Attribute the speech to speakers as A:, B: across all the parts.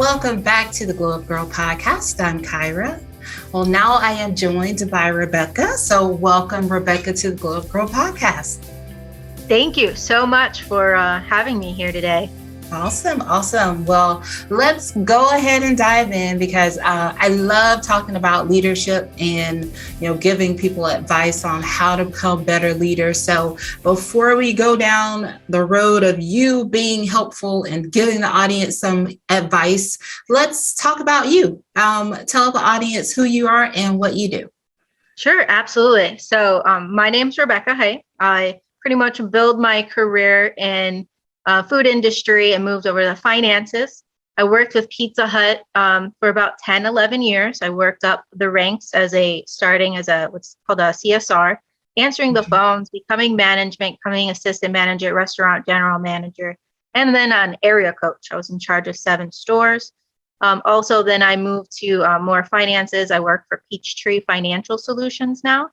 A: Welcome back to the Glow Up Girl podcast. I'm Kyra. Well, now I am joined by Rebecca. So welcome, Rebecca, to the Glow Up Girl podcast.
B: Thank you so much for having me here today.
A: Awesome. Well, let's go ahead and dive in because I love talking about leadership and, giving people advice on how to become better leaders. So before we go down the road of you being helpful and giving the audience some advice, let's talk about you. Tell the audience who you are and what you do.
B: Sure, absolutely. So my name's Rebecca Heidt. I pretty much build my career in food industry and moved over to the finances. I worked with Pizza Hut for about 10, 11 years. I worked up the ranks starting as what's called a CSR, answering the phones, becoming management, becoming assistant manager, restaurant general manager, and then an area coach. I was in charge of 7 stores. Also, then I moved to more finances. I work for Peachtree Financial Solutions now.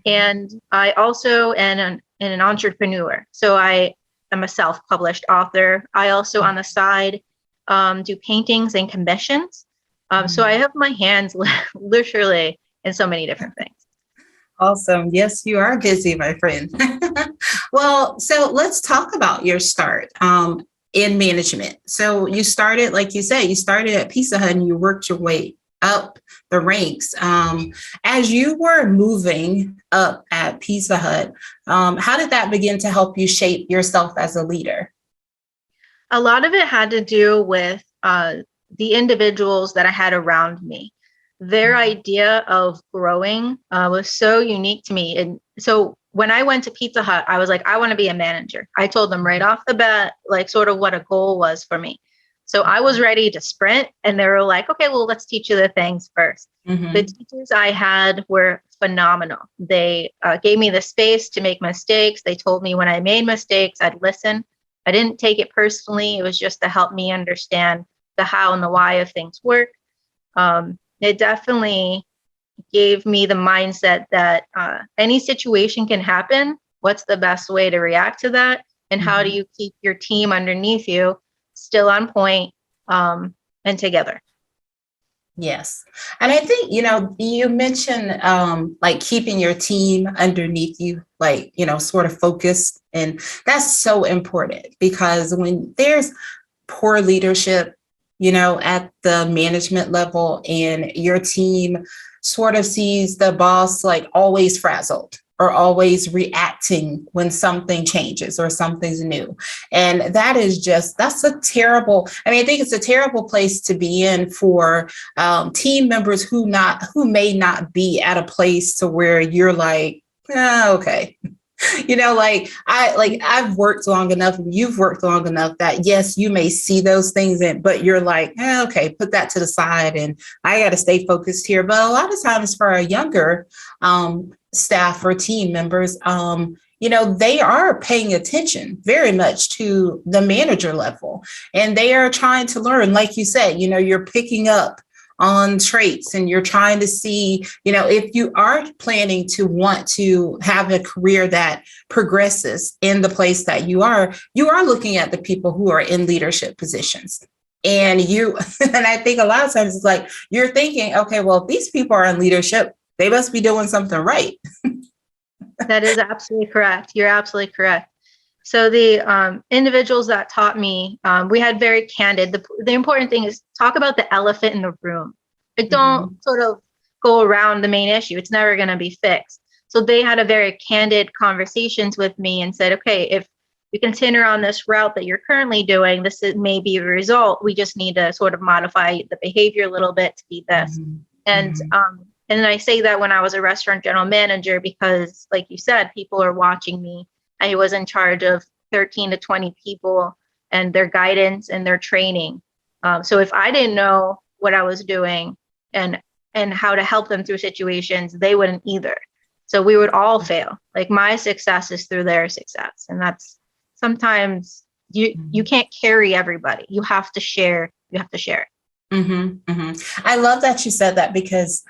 B: And I also am an entrepreneur. So I'm a self-published author. I also on the side do paintings and commissions. So I have my hands literally in so many different things.
A: Awesome. Yes, you are busy, my friend. Well, so let's talk about your start in management. So you started, like you said, you started at Pizza Hut and you worked your way up the ranks. As you were moving up at Pizza Hut, how did that begin to help you shape yourself as a leader?
B: A lot of it had to do with the individuals that I had around me. Their idea of growing was so unique to me. And so when I went to Pizza Hut, I was like, I want to be a manager. I told them right off the bat, like sort of what a goal was for me. So I was ready to sprint and they were like, okay, well, let's teach you the things first. The teachers I had were phenomenal. They gave me the space to make mistakes. They told me when I made mistakes, I'd listen. I didn't take it personally. It was just to help me understand the how and the why of things work. It definitely gave me the mindset that any situation can happen. What's the best way to react to that? And how do you keep your team underneath you still on point and together?
A: Yes. And I think, you mentioned like keeping your team underneath you, like, sort of focused. And that's so important because when there's poor leadership, at the management level and your team sort of sees the boss like always frazzled or always reacting when something changes or something's new. And that's a terrible, I think it's a terrible place to be in for team members who may not be at a place to where you're like, okay. I've worked long enough and you've worked long enough that yes, you may see those things, but you're like, okay, put that to the side and I got to stay focused here. But a lot of times for our younger staff or team members, they are paying attention very much to the manager level and they are trying to learn, like you said, you're picking up on traits and you're trying to see, if you are planning to want to have a career that progresses in the place that you are looking at the people who are in leadership positions. And and I think a lot of times it's like, you're thinking, okay, well, if these people are in leadership, they must be doing something right.
B: That is absolutely correct. You're absolutely correct. So the individuals that taught me, we had very candid. The important thing is talk about the elephant in the room. Like don't sort of go around the main issue. It's never going to be fixed. So they had a very candid conversations with me and said, okay, if you continue on this route that you're currently doing, this may be a result. We just need to sort of modify the behavior a little bit to be this. And I say that when I was a restaurant general manager, because like you said, people are watching me. I was in charge of 13 to 20 people and their guidance and their training. So if I didn't know what I was doing and how to help them through situations, they wouldn't either. So we would all fail. Like my success is through their success. And that's sometimes you can't carry everybody. You have to share. You have to share it.
A: I love that you said that because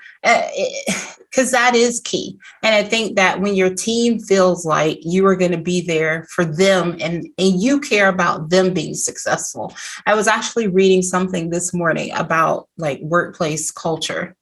A: because that is key. And I think that when your team feels like you are going to be there for them and you care about them being successful. I was actually reading something this morning about like workplace culture.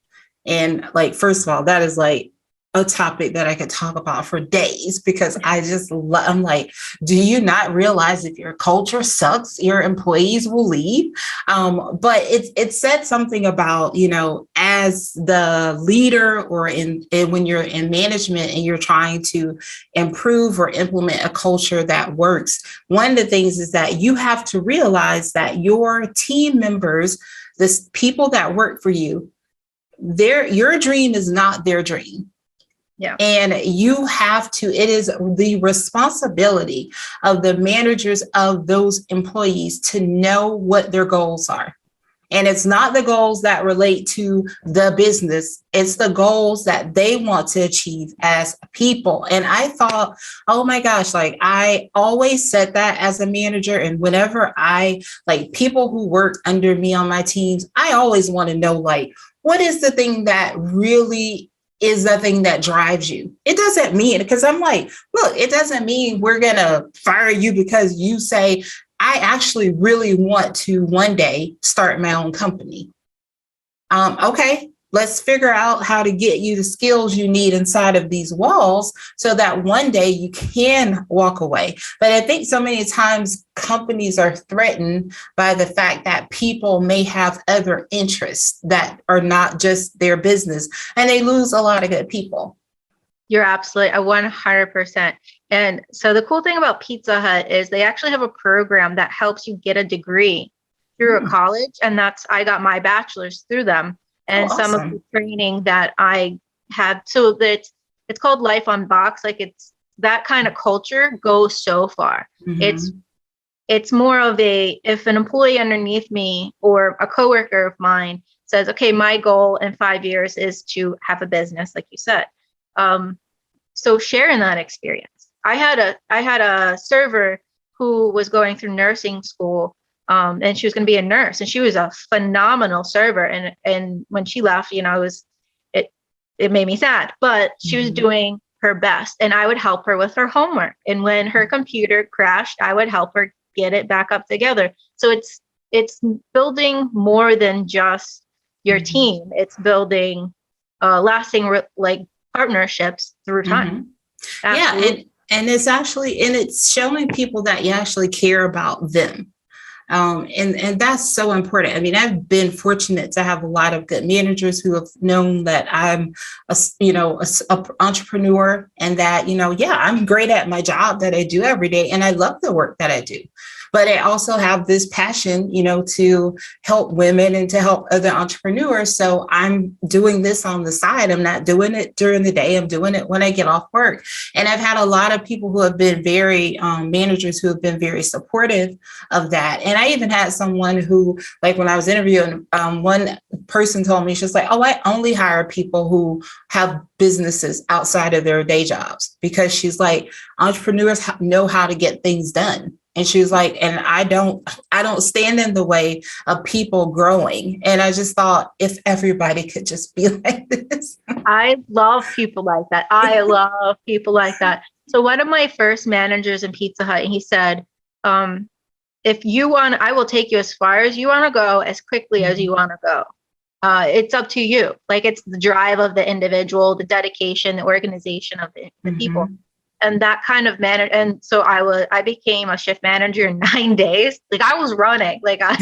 A: And like, first of all, that is like a topic that I could talk about for days because I'm like, do you not realize if your culture sucks, your employees will leave? But it said something about, you know, as the leader or when you're in management and you're trying to improve or implement a culture that works, one of the things is that you have to realize that your team members, the people that work for you, your dream is not their dream.
B: Yeah.
A: And you have to, it is the responsibility of the managers of those employees to know what their goals are. And it's not the goals that relate to the business. It's the goals that they want to achieve as people. And I thought, oh my gosh, like I always said that as a manager. And whenever people who work under me on my teams, I always want to know, like, what is the thing that really is the thing that drives you? It doesn't mean, because I'm like, look, it doesn't mean we're going to fire you because you say, I actually really want to one day start my own company. Okay, let's figure out how to get you the skills you need inside of these walls so that one day you can walk away. But I think so many times companies are threatened by the fact that people may have other interests that are not just their business, and they lose a lot of good people.
B: You're absolutely 100%. And so the cool thing about Pizza Hut is they actually have a program that helps you get a degree through a college. And I got my bachelor's through them. And some of the training that I had, so that it's called Life on Box. Like it's that kind of culture goes so far. Mm-hmm. It's more of if an employee underneath me or a coworker of mine says, okay, my goal in 5 years is to have a business, like you said. So sharing that experience. I had a server who was going through nursing school, and she was going to be a nurse, and she was a phenomenal server. And when she left, you know, it made me sad, but she was doing her best, and I would help her with her homework. And when her computer crashed, I would help her get it back up together. So it's building more than just your team. It's building lasting partnerships through time.
A: Yeah, and it's showing people that you actually care about them. And that's so important. I mean, I've been fortunate to have a lot of good managers who have known that I'm a entrepreneur, and that, I'm great at my job that I do every day. And I love the work that I do. But I also have this passion, to help women and to help other entrepreneurs. So I'm doing this on the side. I'm not doing it during the day. I'm doing it when I get off work. And I've had a lot of people who have been managers who have been very supportive of that. And I even had someone who, like when I was interviewing, one person told me, she's like, oh, I only hire people who have businesses outside of their day jobs, because she's like, entrepreneurs know how to get things done. And she was like, and I don't stand in the way of people growing. And I just thought, if everybody could just be like this.
B: I love people like that. I love people like that. So one of my first managers in Pizza Hut, he said, if you want, I will take you as far as you want to go, as quickly as you want to go. It's up to you. Like, it's the drive of the individual, the dedication, the organization of the people. And that kind of and so I became a shift manager in 9 days. Like, I was running. I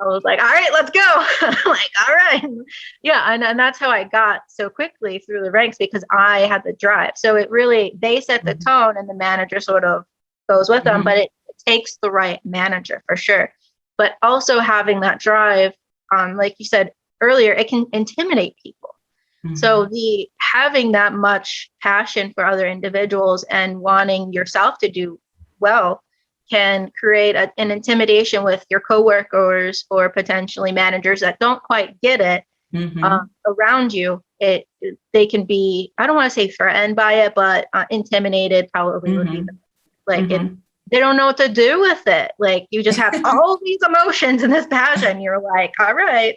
B: was like, all right, let's go. Like, all right. Yeah. And that's how I got so quickly through the ranks, because I had the drive. So they set the tone, and the manager sort of goes with them, but it takes the right manager for sure. But also having that drive, like you said earlier, it can intimidate people. So having that much passion for other individuals and wanting yourself to do well can create an intimidation with your coworkers or potentially managers that don't quite get it around you. They can be, I don't want to say threatened by it, but intimidated probably would be and they don't know what to do with it. Like you just have all these emotions and this passion. You're like, all right.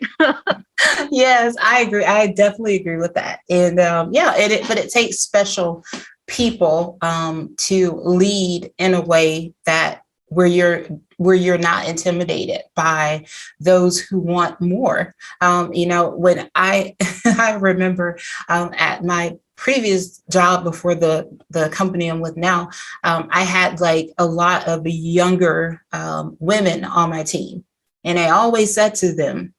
A: Yes, I agree. I definitely agree with that. And but it takes special people to lead in a way that where you're not intimidated by those who want more. When I I remember at my previous job before the company I'm with now, I had like a lot of younger women on my team, and I always said to them,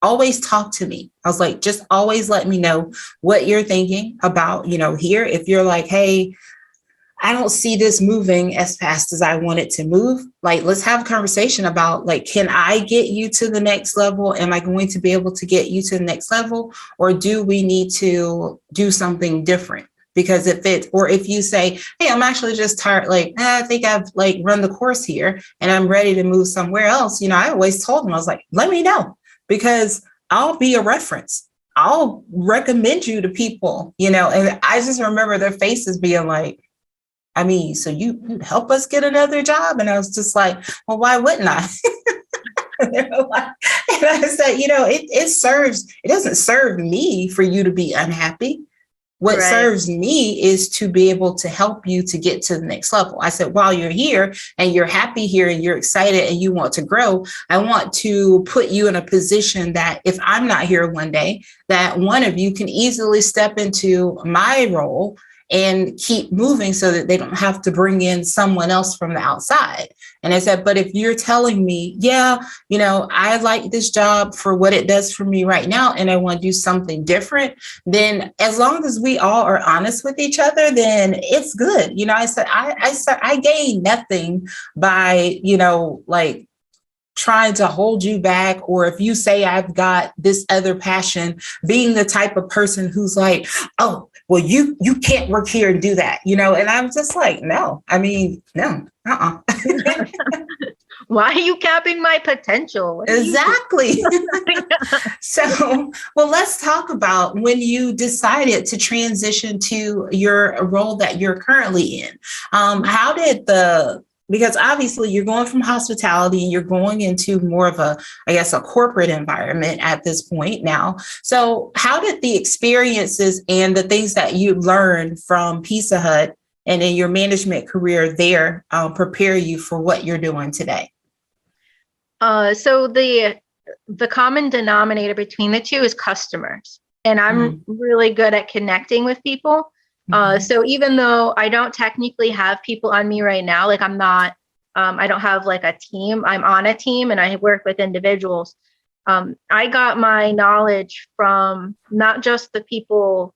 A: always talk to me. I was like, just always let me know what you're thinking about, here. If you're like, hey, I don't see this moving as fast as I want it to move. Like, let's have a conversation about, like, can I get you to the next level? Am I going to be able to get you to the next level? Or do we need to do something different? Because if you say, hey, I'm actually just tired, like, I think I've like run the course here and I'm ready to move somewhere else. I always told them, I was like, let me know, because I'll be a reference. I'll recommend you to people, and I just remember their faces being like, I mean, so you'd help us get another job? And I was just like, well, why wouldn't I? And I said, it doesn't serve me for you to be unhappy. What serves me is to be able to help you to get to the next level. I said, while you're here and you're happy here and you're excited and you want to grow, I want to put you in a position that if I'm not here one day, that one of you can easily step into my role and keep moving so that they don't have to bring in someone else from the outside. And I said, but if you're telling me, I like this job for what it does for me right now, and I want to do something different, then as long as we all are honest with each other, then it's good. I said, I gain nothing by, like trying to hold you back. Or if you say I've got this other passion, being the type of person who's like, oh, well, you can't work here and do that, and I'm just like, no, I mean, no,
B: Why are you capping my potential?
A: Exactly. So, well, let's talk about when you decided to transition to your role that you're currently in. How did because obviously you're going from hospitality and you're going into more of a corporate environment at this point now. So how did the experiences and the things that you learned from Pizza Hut and in your management career there prepare you for what you're doing today?
B: So the common denominator between the two is customers. And I'm really good at connecting with people. So even though I don't technically have people on me right now, like I'm not, I don't have like a team, I'm on a team and I work with individuals. I got my knowledge from not just the people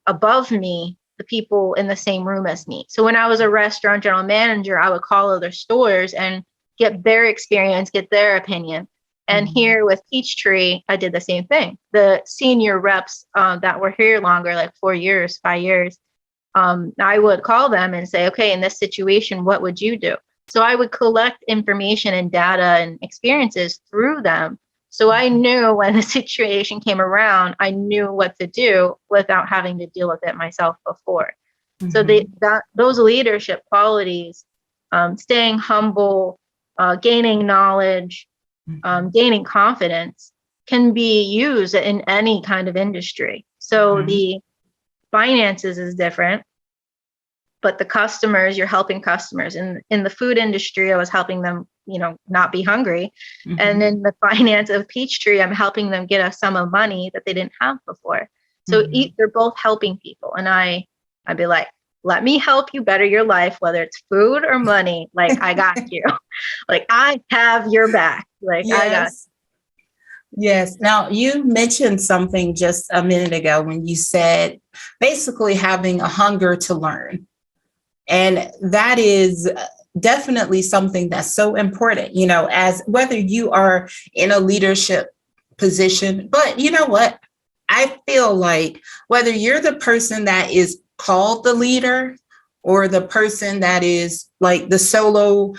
B: above me, the people in the same room as me. So when I was a restaurant general manager, I would call other stores and get their experience, get their opinion. And here with Peachtree, I did the same thing. The senior reps that were here longer, like 4 years, 5 years, I would call them and say, okay, in this situation, what would you do? So I would collect information and data and experiences through them. So I knew when the situation came around, I knew what to do without having to deal with it myself before. So those leadership qualities, staying humble, gaining knowledge, gaining confidence can be used in any kind of industry. So the finances is different, but the customers, you're helping customers. In the food industry, I was helping them, not be hungry. And in the finance of Peachtree, I'm helping them get a sum of money that they didn't have before. So they're both helping people. And I'd be like, let me help you better your life, whether it's food or money. Like, I got you. Like, I have your back. Like, I got you.
A: Yes. Now, you mentioned something just a minute ago when you said basically having a hunger to learn. And that is definitely something that's so important, as whether you are in a leadership position. But you know what? I feel like whether you're the person that is called the leader or the person that is like the solo,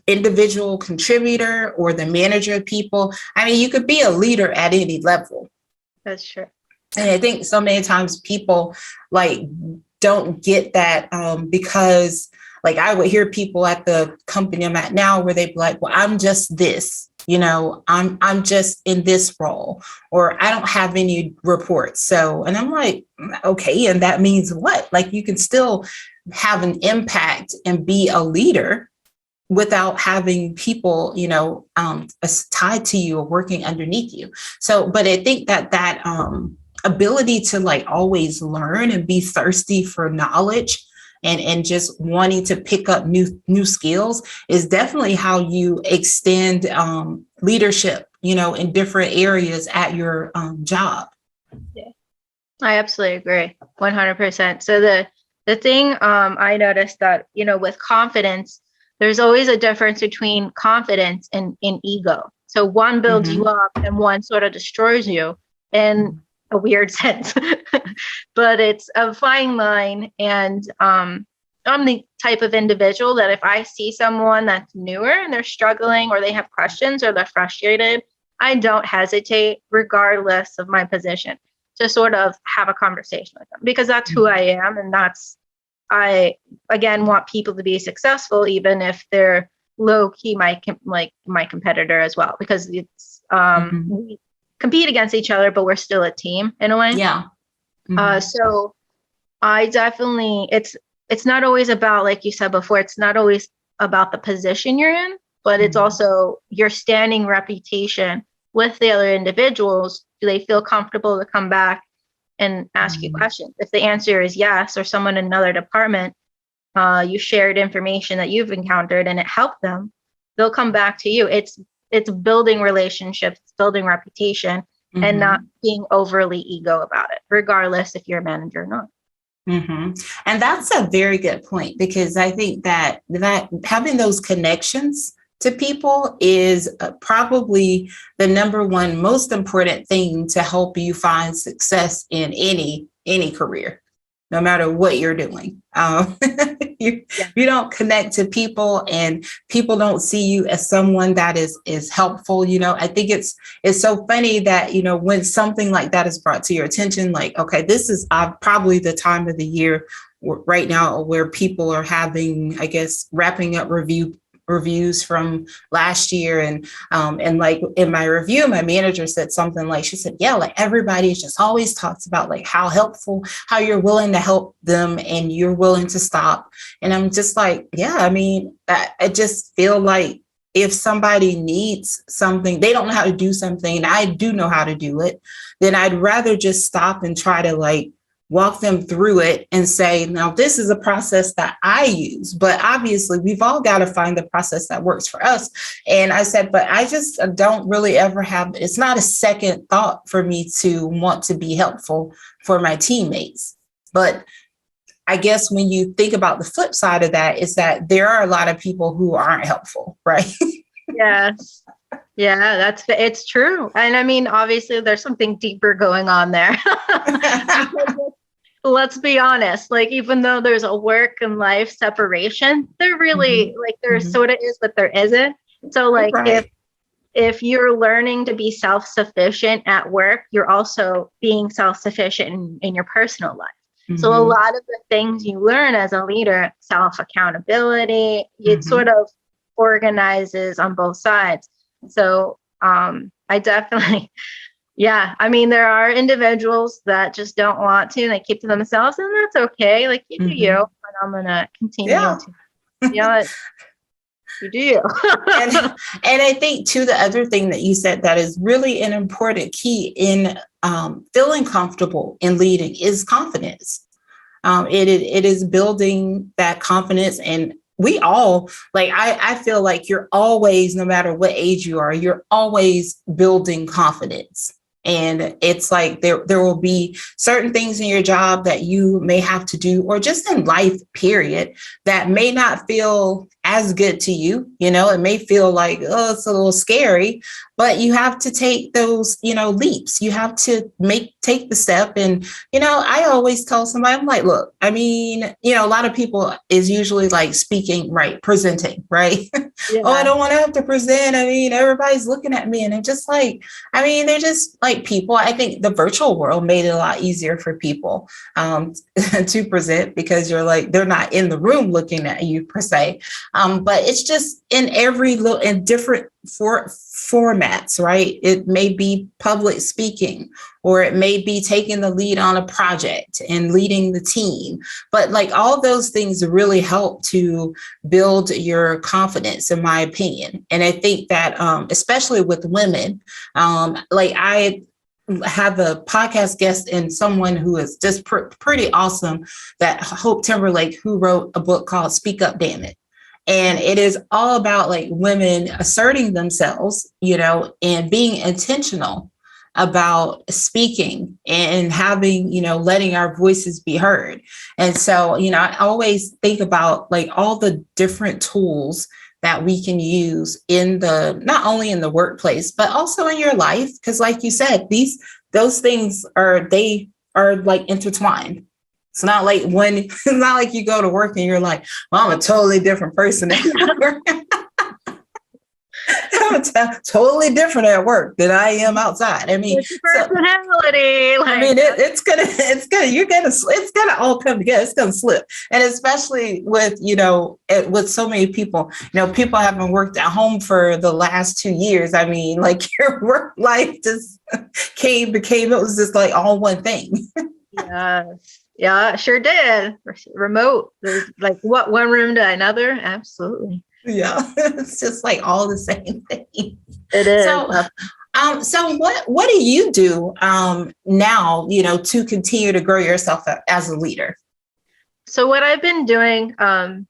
A: individual contributor or the manager of people. I mean, you could be a leader at any level.
B: That's true.
A: And I think so many times people like don't get that because like I would hear people at the company I'm at now where they'd be like, well, I'm just this, I'm just in this role, or I don't have any reports. So, and I'm like, okay, and that means what? Like, you can still have an impact and be a leader without having people, tied to you or working underneath you. So, but I think that ability to like always learn and be thirsty for knowledge and just wanting to pick up new skills is definitely how you extend leadership, in different areas at your job.
B: Yeah, I absolutely agree, 100%. So the thing I noticed that, with confidence, there's always a difference between confidence and ego. So one builds you up and one sort of destroys you in a weird sense, but it's a fine line. And I'm the type of individual that if I see someone that's newer and they're struggling or they have questions or they're frustrated, I don't hesitate, regardless of my position, to sort of have a conversation with them, because that's who I am. And I, again, want people to be successful, even if they're low key my competitor as well, because it's we compete against each other, but we're still a team in a way.
A: Yeah.
B: So I definitely, it's not always about, like you said before, it's not always about the position you're in, but it's also your standing reputation with the other individuals. Do they feel comfortable to come back and ask you questions? If the answer is yes, or someone in another department, you shared information that you've encountered and it helped them, they'll come back to you. It's building relationships, it's building reputation, and not being overly ego about it, regardless if you're a manager or not.
A: And that's a very good point, because I think that having those connections to people is probably the number one most important thing to help you find success in any career, no matter what you're doing. You don't connect to people and people don't see you as someone that is helpful. I think it's so funny that, when something like that is brought to your attention, like, okay, this is probably the time of the year right now where people are having, I guess, wrapping up reviews from last year. And like in my review, my manager said something like, she said, yeah, like everybody just always talks about like how helpful, how you're willing to help them and you're willing to stop. And I'm just like, yeah, I mean, I just feel like if somebody needs something, they don't know how to do something, and I do know how to do it, then I'd rather just stop and try to like walk them through it and say, now this is a process that I use, but obviously we've all got to find the process that works for us. And I said, but I just don't really ever have, it's not a second thought for me to want to be helpful for my teammates. But I guess when you think about the flip side of that, is that there are a lot of people who aren't helpful, right?
B: Yes. Yeah, it's true. And I mean, obviously there's something deeper going on there. Let's be honest, like, even though there's a work and life separation, there really like there sort of is, but there isn't. So like if you're learning to be self-sufficient at work, you're also being self-sufficient in your personal life. So a lot of the things you learn as a leader, self-accountability, it sort of organizes on both sides. So I definitely, yeah, I mean, there are individuals that just don't want to, and they keep to themselves, and that's okay. Like, you do you, and I'm going to continue to, you do you.
A: and I think too, the other thing that you said that is really an important key in feeling comfortable in leading is confidence. It is building that confidence, and we all, like, I feel like you're always, no matter what age you are, you're always building confidence. And it's like there will be certain things in your job that you may have to do, or just in life, period, that may not feel as good to you. It may feel like, oh, it's a little scary, but you have to take those, leaps. You have to take the step. And, I always tell somebody, I'm like, look, I mean, a lot of people is usually like speaking, right? Presenting, right?
B: Yeah.
A: Oh, I don't want to have to present. I mean, everybody's looking at me and I'm just like, I mean, they're just like people. I think the virtual world made it a lot easier for people to present because you're like, they're not in the room looking at you per se. But it's just in different formats, right? It may be public speaking, or it may be taking the lead on a project and leading the team. But like all those things really help to build your confidence, in my opinion. And I think that especially with women, like I have a podcast guest and someone who is just pretty awesome, that Hope Timberlake, who wrote a book called Speak Up, Damn It. And it is all about like women asserting themselves, and being intentional about speaking and having, letting our voices be heard. And so, I always think about like all the different tools that we can use not only in the workplace, but also in your life. Because like you said, those things are like intertwined. It's not like it's not like you go to work and you're like, well, I'm a totally different person at work. I'm totally different at work than I am outside. I mean,
B: personality.
A: It's gonna all come together. It's gonna slip, and especially with with so many people. People haven't worked at home for the last 2 years. I mean, like your work life just became it was just like all one thing.
B: Yeah, sure did. Remote. There's like what, one room to another? Absolutely.
A: Yeah, it's just like all the same thing.
B: It is.
A: So what do you do now, to continue to grow yourself as a leader?
B: So what I've been doing, I've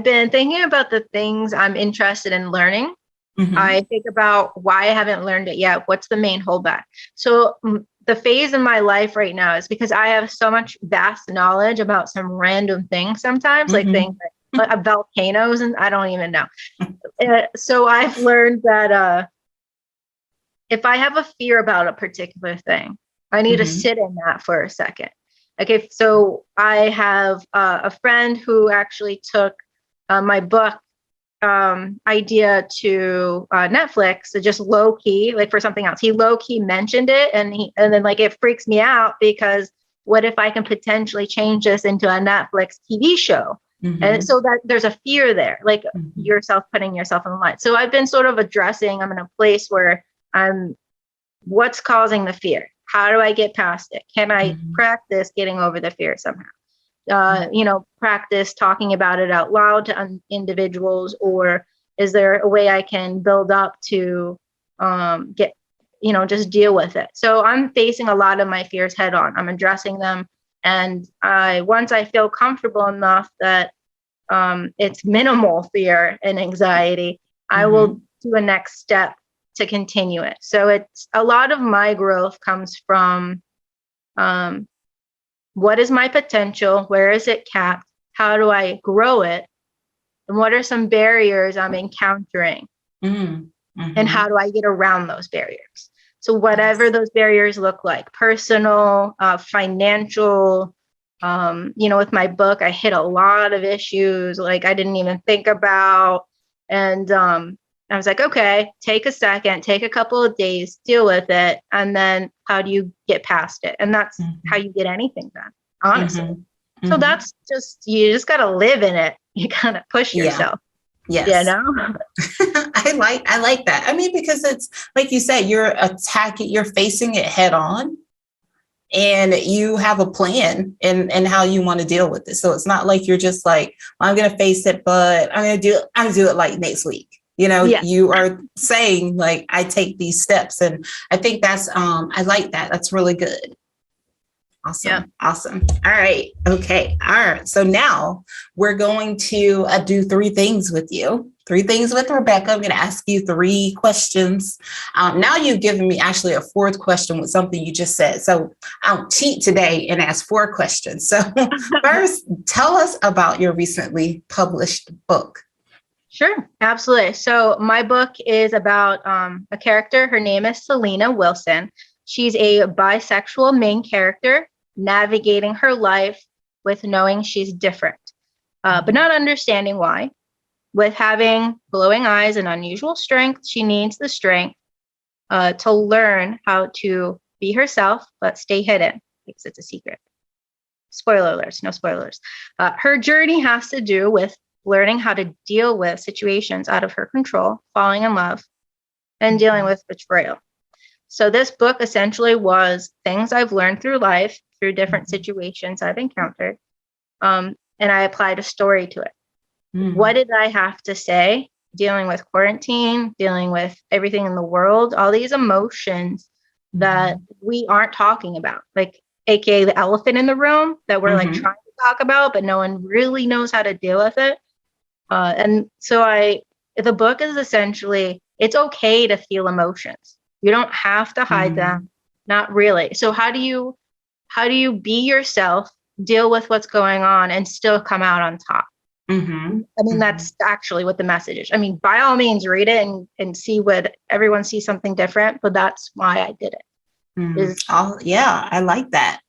B: been thinking about the things I'm interested in learning. Mm-hmm. I think about why I haven't learned it yet. What's the main holdback? So the phase in my life right now is because I have so much vast knowledge about some random things sometimes, mm-hmm. like things like volcanoes, and I don't even know. So I've learned that if I have a fear about a particular thing, I need mm-hmm. to sit in that for a second. Okay, so I have a friend who actually took my book idea to Netflix, so just low key, like for something else. He low key mentioned it, and then like it freaks me out because what if I can potentially change this into a Netflix TV show? Mm-hmm. And so that there's a fear there, like mm-hmm. putting yourself in the light. So I've been sort of addressing, I'm in a place where what's causing the fear? How do I get past it? Can I mm-hmm. practice getting over the fear somehow? Practice talking about it out loud to individuals, or is there a way I can build up to just deal with it? So I'm facing a lot of my fears head on. I'm addressing them. And once I feel comfortable enough that it's minimal fear and anxiety, mm-hmm. I will do a next step to continue it. So it's a lot of my growth comes from what is my potential? Where is it capped? How do I grow it? And what are some barriers I'm encountering? Mm-hmm. And how do I get around those barriers? So whatever those barriers look like, personal, financial, with my book, I hit a lot of issues like I didn't even think about. And I was like, okay, take a second, take a couple of days, deal with it. And then how do you get past it? And that's mm-hmm. how you get anything done, honestly. Mm-hmm. So that's you just got to live in it. You got to push yourself.
A: Yes. I like that. I mean, because it's like you said, you're facing it head on, and you have a plan and how you want to deal with it. So it's not like you're just like, well, I'm going to face it, but I'm going to do it like next week. You are saying like, I take these steps, and I think that's, I like that. That's really good. Awesome. Yeah. Awesome. All right. Okay. All right. So now we're going to do 3 things with you. 3 things with Rebecca. I'm going to ask you 3 questions. Now you've given me actually a 4th question with something you just said. So I'll cheat today and ask 4 questions. So first, tell us about your recently published book.
B: Sure, absolutely. So my book is about a character. Her name is Selena Wilson. She's a bisexual main character navigating her life with knowing she's different, but not understanding why. With having glowing eyes and unusual strength, she needs the strength to learn how to be herself, but stay hidden because it's a secret. Spoiler alerts, no spoilers. Her journey has to do with learning how to deal with situations out of her control, falling in love, and dealing with betrayal. So this book essentially was things I've learned through life, through different situations I've encountered, and I applied a story to it. What did I have to say? Dealing with quarantine, dealing with everything in the world, all these emotions that we aren't talking about, like AKA the elephant in the room that we're like trying to talk about, but no one really knows how to deal with it. And so the book is essentially, it's okay to feel emotions. You don't have to hide them. Not really. So how do you be yourself, deal with what's going on, and still come out on top? I mean, that's actually what the message is. I mean, by all means, read it and see what everyone sees something different, but that's why I did it.
A: Yeah, I like that.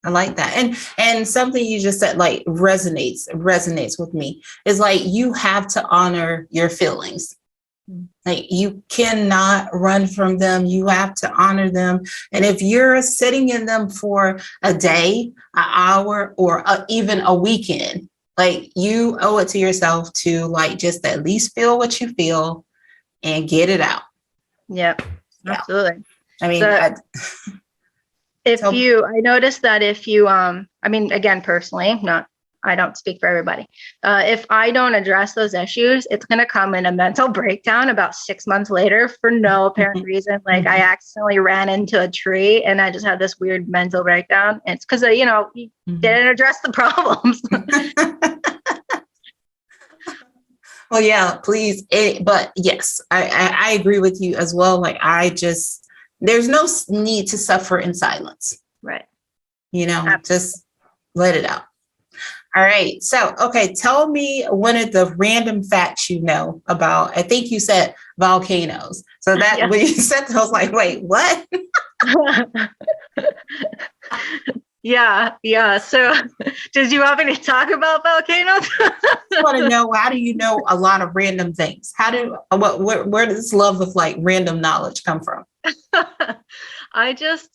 A: I like that. And something you just said like resonates with me is like you have to honor your feelings. Like you cannot run from them. You have to honor them. And if you're sitting in them for a day, an hour, or even a weekend, like you owe it to yourself to like just at least feel what you feel and get it out.
B: Yep, absolutely.
A: I mean,
B: I noticed that if you, I mean, again, personally, I don't speak for everybody. If I don't address those issues, it's going to come in a mental breakdown about 6 months later for no apparent reason. Like I accidentally ran into a tree and I just had this weird mental breakdown. And it's because, you didn't address the problems.
A: Well, yeah, please. But yes, I agree with you as well. Like there's no need to suffer in silence.
B: Right.
A: Just let it out. All right. So, okay. Tell me one of the random facts you know about, I think you said volcanoes. So that when you said that, I was like, wait, what?
B: Yeah. So did you want me to talk about volcanoes?
A: I want to know, how do you know a lot of random things? Where does this love of like random knowledge come from?
B: I just,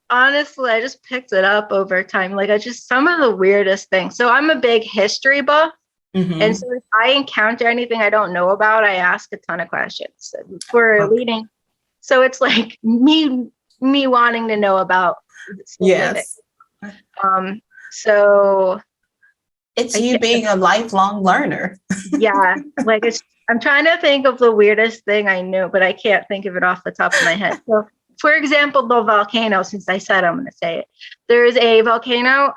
B: honestly, I just picked it up over time. Like some of the weirdest things. So I'm a big history buff. And so if I encounter anything I don't know about, I ask a ton of questions for leading. So it's like me wanting to know about.
A: Yes.
B: So
A: it's you being a lifelong learner.
B: Yeah. Like I'm trying to think of the weirdest thing I knew, but I can't think of it off the top of my head. So for example, the volcano, since I said I'm going to say it, there's a volcano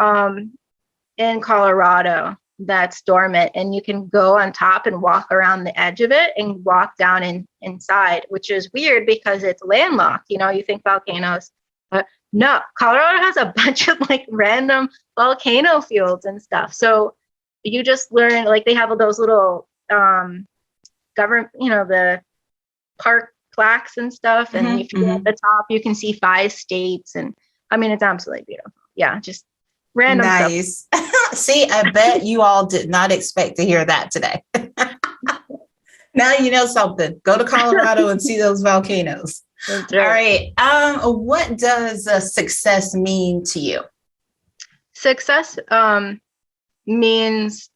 B: in Colorado that's dormant, and you can go on top and walk around the edge of it and walk down inside, which is weird because it's landlocked. You think volcanoes, but no, Colorado has a bunch of like random volcano fields and stuff. So you just learn, like they have those little government, the park plaques and stuff. And if you're at the top, you can see 5 states. And I mean, it's absolutely beautiful. Yeah, just random
A: nice stuff. See, I bet you all did not expect to hear that today. Now you know something. Go to Colorado and see those volcanoes. Right. All right. What does success mean to you?
B: Success means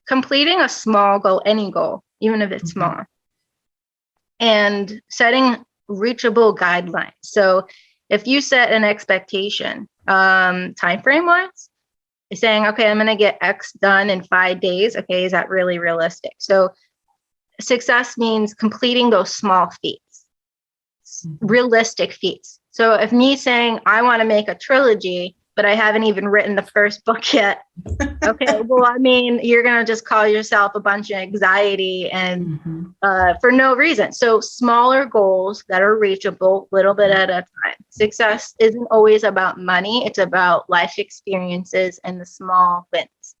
B: completing a small goal, any goal, even if it's small, and setting reachable guidelines. So if you set an expectation, time frame wise, saying, okay, I'm going to get X done in 5 days. Okay, is that really realistic? So success means completing those small feats, realistic feats. So if me saying I want to make a trilogy, but I haven't even written the first book yet. Okay, well, I mean, you're going to just call yourself a bunch of anxiety and for no reason. So smaller goals that are reachable, little bit at a time. Success isn't always about money. It's about life experiences and the small wins.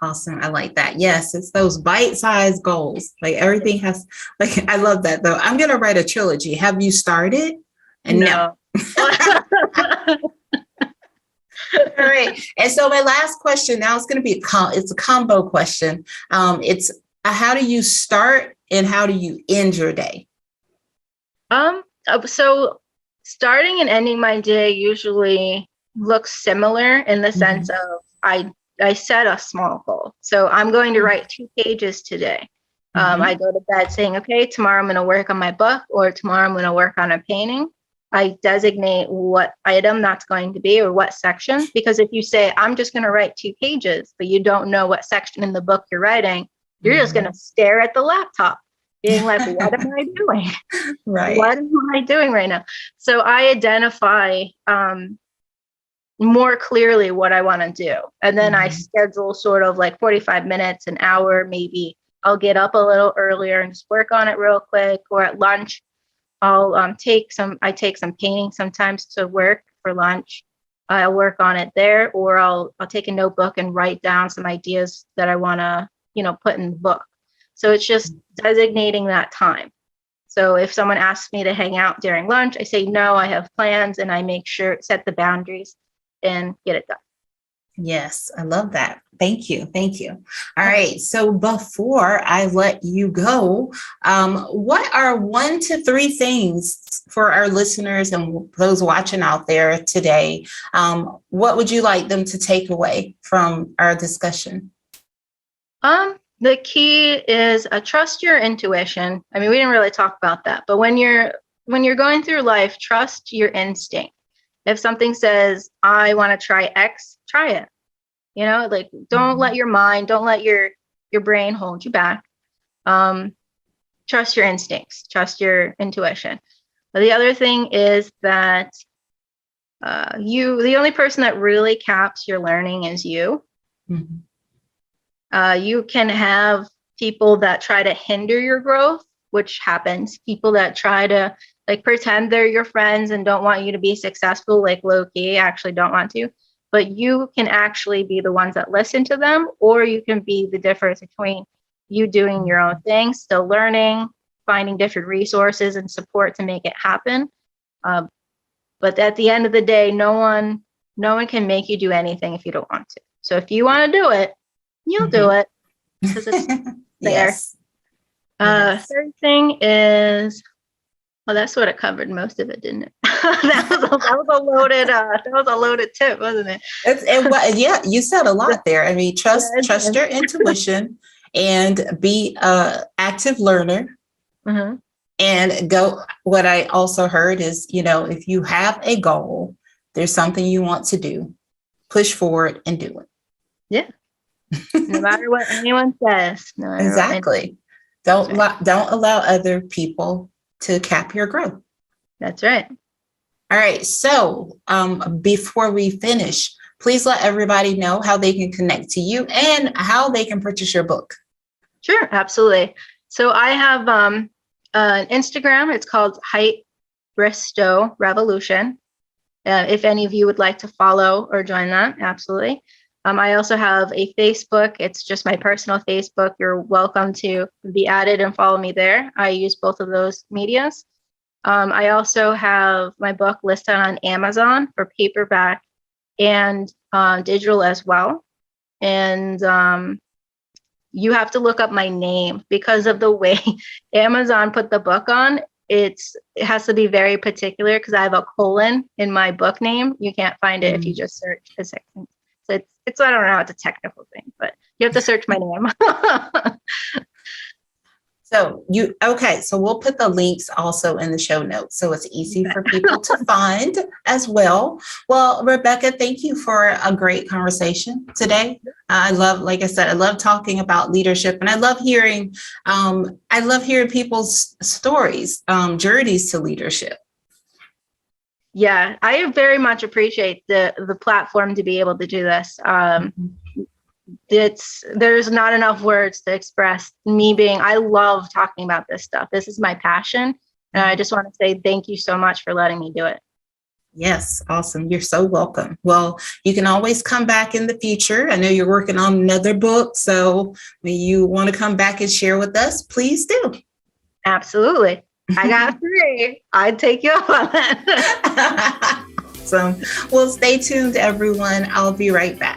A: Awesome. I like that. Yes, it's those bite-sized goals. Like everything has, like, I love that though. I'm going to write a trilogy. Have you started? And no.
B: No.
A: All right. And so my last question now is going to be it's a combo question. It's how do you start and how do you end your day?
B: So starting and ending my day usually looks similar in the sense of I set a small goal. So I'm going to write 2 pages today. I go to bed saying, okay, tomorrow I'm going to work on my book, or tomorrow I'm going to work on a painting. I designate what item that's going to be or what section, because if you say, I'm just going to write 2 pages, but you don't know what section in the book you're writing, you're just going to stare at the laptop being like, what am I doing?
A: Right.
B: What am I doing right now? So I identify more clearly what I want to do. And then I schedule sort of like 45 minutes, an hour, maybe I'll get up a little earlier and just work on it real quick. Or at lunch, I'll take some painting sometimes to work for lunch. I'll work on it there, or I'll take a notebook and write down some ideas that I want to, put in the book. So it's just designating that time. So if someone asks me to hang out during lunch, I say, no, I have plans, and I make sure set the boundaries and get it done.
A: Yes, I love that. Thank you. Thank you. All right. So before I let you go, what are 1 to 3 things for our listeners and those watching out there today? What would you like them to take away from our discussion?
B: The key is trust your intuition. I mean, we didn't really talk about that, but when you're going through life, trust your instinct. If something says, I want to try X, try it. Like don't let your mind, don't let your brain hold you back. Trust your instincts, trust your intuition. But the other thing is that the only person that really caps your learning is you. You can have people that try to hinder your growth, which happens. People that try to pretend they're your friends and don't want you to be successful, like low-key, actually don't want to. But you can actually be the ones that listen to them, or you can be the difference between you doing your own thing, still learning, finding different resources and support to make it happen. But at the end of the day, no one can make you do anything if you don't want to. So if you want to do it, you'll do it because it's there.
A: Yes.
B: Third thing is, well, that sort of covered most of it, didn't it? that was a loaded tip, wasn't it?
A: Yeah, you said a lot there. I mean, trust your intuition and be an active learner. And go. What I also heard is, if you have a goal, there's something you want to do, push forward and do it.
B: Yeah. No matter what anyone says.
A: Exactly. Don't allow other people to cap your growth.
B: That's right.
A: All right. So before we finish, please let everybody know how they can connect to you and how they can purchase your book.
B: Sure. Absolutely. So I have an Instagram. It's called Heidt Bristow Revolution. If any of you would like to follow or join that, absolutely. I also have a Facebook. It's just my personal Facebook. You're welcome to be added and follow me there. I use both of those medias. I also have my book listed on Amazon for paperback and digital as well. And you have to look up my name because of the way Amazon put the book on. It has to be very particular because I have a colon in my book name. You can't find it if you just search a second. So it's I don't know, it's a technical thing, but you have to search my name. So
A: we'll put the links also in the show notes so it's easy for people to find as well. Well, Rebecca, thank you for a great conversation today. Like I said, I love talking about leadership, and I love hearing people's stories, journeys to leadership.
B: Yeah, I very much appreciate the platform to be able to do this. There's not enough words to express I love talking about this stuff. This is my passion. And I just want to say thank you so much for letting me do it.
A: Yes, awesome. You're so welcome. Well, you can always come back in the future. I know you're working on another book, so when you want to come back and share with us, please do.
B: Absolutely. I got 3. I'd take you up on that.
A: So, well, stay tuned, everyone. I'll be right back.